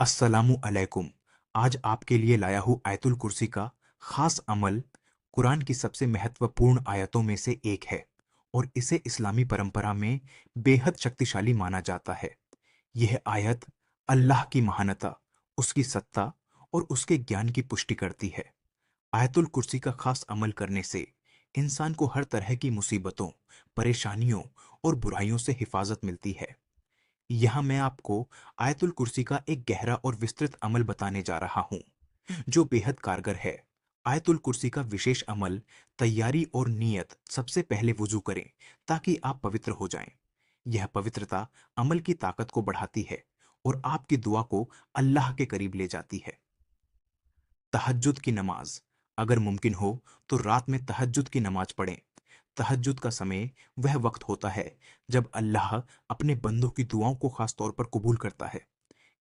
अस्सलामु अलैकुम। आज आपके लिए लाया हूँ आयतुल कुर्सी का खास अमल। कुरान की सबसे महत्वपूर्ण आयतों में से एक है और इसे इस्लामी परंपरा में बेहद शक्तिशाली माना जाता है। यह आयत अल्लाह की महानता, उसकी सत्ता और उसके ज्ञान की पुष्टि करती है। आयतुल कुर्सी का खास अमल करने से इंसान को हर तरह की मुसीबतों, परेशानियों और बुराइयों से हिफाजत मिलती है। यहाँ मैं आपको आयतुल कुर्सी का एक गहरा और विस्तृत अमल बताने जा रहा हूँ, जो बेहद कारगर है। आयतुल कुर्सी का विशेष अमल, तैयारी और नियत। सबसे पहले वुजू करें ताकि आप पवित्र हो जाएं। यह पवित्रता अमल की ताकत को बढ़ाती है और आपकी दुआ को अल्लाह के करीब ले जाती है। तहज्जुद की नमाज। अगर मुमकिन हो तो रात में तहज्जुद की नमाज पढ़ें। तहज्जुद का समय वह वक्त होता है जब अल्लाह अपने बंदों की दुआओं को खास तौर पर कबूल करता है।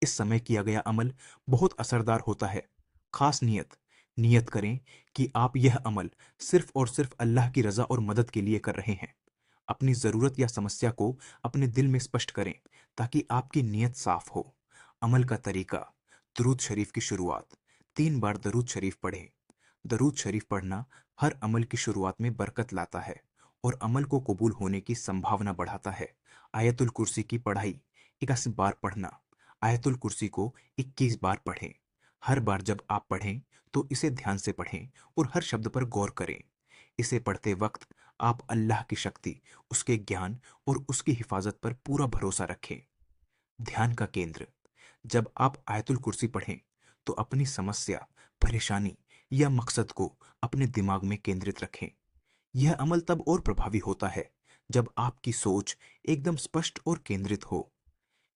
इस समय किया गया अमल बहुत असरदार होता है। खास नियत। नियत करें कि आप यह अमल सिर्फ और सिर्फ अल्लाह की रजा और मदद के लिए कर रहे हैं। अपनी जरूरत या समस्या को अपने दिल में स्पष्ट करें ताकि आपकी नियत साफ हो। अमल का तरीका। दरूद शरीफ की शुरुआत। 3 बार दरूद शरीफ पढ़ें। दरूद शरीफ पढ़ना हर अमल की शुरुआत में बरकत लाता है और अमल को कबूल होने की संभावना बढ़ाता है। आयतुल कुर्सी की पढ़ाई। 81 बार पढ़ना। आयतुल कुर्सी को 21 बार पढ़ें। हर बार जब आप पढ़ें तो इसे ध्यान से पढ़ें और हर शब्द पर गौर करें। इसे पढ़ते वक्त आप अल्लाह की शक्ति, उसके ज्ञान और उसकी हिफाजत पर पूरा भरोसा रखें। ध्यान का केंद्र। जब आप आयतुल कुर्सी पढ़ें तो अपनी समस्या, परेशानी या मकसद को अपने दिमाग में केंद्रित रखें। यह अमल तब और प्रभावी होता है जब आपकी सोच एकदम स्पष्ट और केंद्रित हो।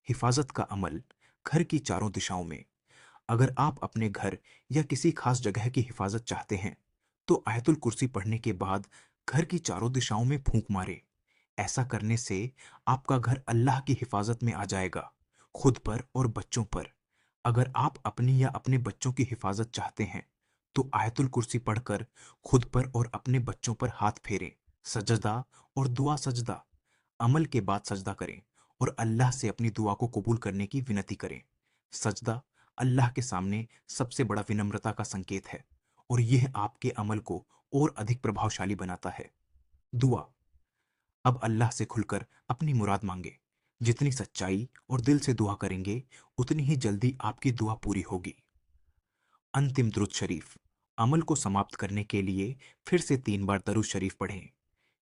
हिफाजत का अमल। घर की चारों दिशाओं में। अगर आप अपने घर या किसी खास जगह की हिफाजत चाहते हैं तो आयतुल कुर्सी पढ़ने के बाद घर की चारों दिशाओं में फूंक मारें। ऐसा करने से आपका घर अल्लाह की हिफाजत में आ जाएगा, खुद पर और बच्चों पर। अगर आप अपनी या अपने बच्चों की हिफाजत चाहते हैं तो आयतुल कुर्सी पढ़कर खुद पर और अपने बच्चों पर हाथ फेरें। सजदा और दुआ। सजदा। अमल के बाद सजदा करें और अल्लाह से अपनी दुआ को कबूल करने की विनती करें। सजदा अल्लाह के सामने सबसे बड़ा विनम्रता का संकेत है और यह आपके अमल को और अधिक प्रभावशाली बनाता है। दुआ। अब अल्लाह से खुलकर अपनी मुराद मांगे। जितनी सच्चाई और दिल से दुआ करेंगे, उतनी ही जल्दी आपकी दुआ पूरी होगी। अंतिम दुरूद शरीफ। अमल को समाप्त करने के लिए फिर से 3 बार दरूद शरीफ पढ़ें।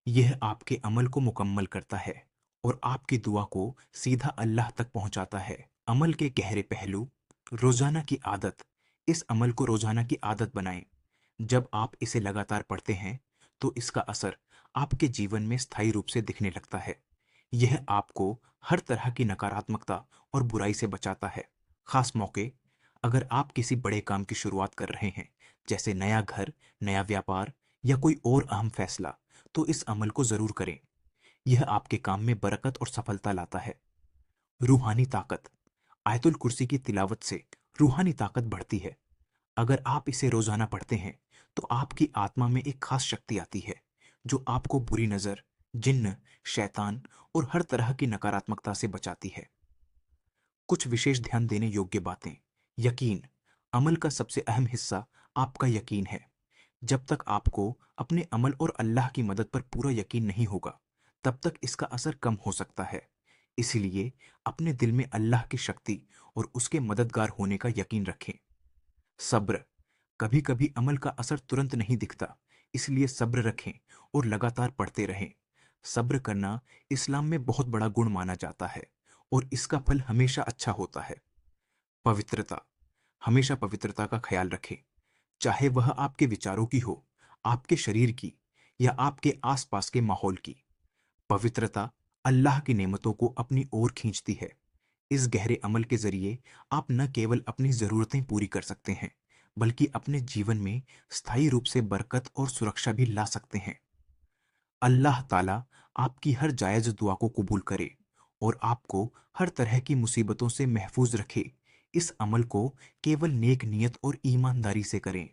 यह आपके अमल को मुकम्मल करता है और आपकी दुआ को सीधा अल्लाह तक पहुंचाता है। अमल के गहरे पहलू। रोजाना की आदत। इस अमल को रोजाना की आदत बनाएं। जब आप इसे लगातार पढ़ते हैं तो इसका असर आपके जीवन में स्थायी रूप से दिखने लगता है। यह आपको हर तरह की नकारात्मकता और बुराई से बचाता है। खास मौके। अगर आप किसी बड़े काम की शुरुआत कर रहे हैं, जैसे नया घर, नया व्यापार या कोई और अहम फैसला, तो इस अमल को जरूर करें। यह आपके काम में बरकत और सफलता लाता है। रूहानी ताकत। आयतुल कुर्सी की तिलावत से रूहानी ताकत बढ़ती है। अगर आप इसे रोजाना पढ़ते हैं तो आपकी आत्मा में एक खास शक्ति आती है जो आपको बुरी नजर, जिन्न, शैतान और हर तरह की नकारात्मकता से बचाती है। कुछ विशेष ध्यान देने योग्य बातें। यकीन। अमल का सबसे अहम हिस्सा आपका यकीन है। जब तक आपको अपने अमल और अल्लाह की मदद पर पूरा यकीन नहीं होगा, तब तक इसका असर कम हो सकता है। इसीलिए अपने दिल में अल्लाह की शक्ति और उसके मददगार होने का यकीन रखें। सब्र। कभी कभी अमल का असर तुरंत नहीं दिखता, इसलिए सब्र रखें और लगातार पढ़ते रहें। सब्र करना इस्लाम में बहुत बड़ा गुण माना जाता है और इसका फल हमेशा अच्छा होता है। पवित्रता। हमेशा पवित्रता का ख्याल रखें, चाहे वह आपके विचारों की हो, आपके शरीर की या आपके आसपास के माहौल की। पवित्रता अल्लाह की नेमतों को अपनी ओर खींचती है। इस गहरे अमल के जरिए आप न केवल अपनी जरूरतें पूरी कर सकते हैं, बल्कि अपने जीवन में स्थायी रूप से बरकत और सुरक्षा भी ला सकते हैं। अल्लाह ताला आपकी हर जायज दुआ को कबूल करे और आपको हर तरह की मुसीबतों से महफूज रखे। इस अमल को केवल नेक नियत और ईमानदारी से करें।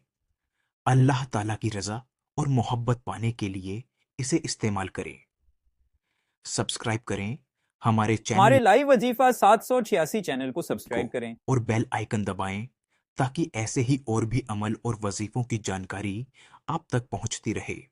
अल्लाह ताला की रजा और मोहब्बत पाने के लिए इसे इस्तेमाल करें। सब्सक्राइब करें, हमारे हमारे चैनल लाइव वजीफा 786 चैनल को को सब्सक्राइब करें। और बेल आइकन दबाएं ताकि ऐसे ही और भी अमल और वजीफों की जानकारी आप तक पहुंचती रहे।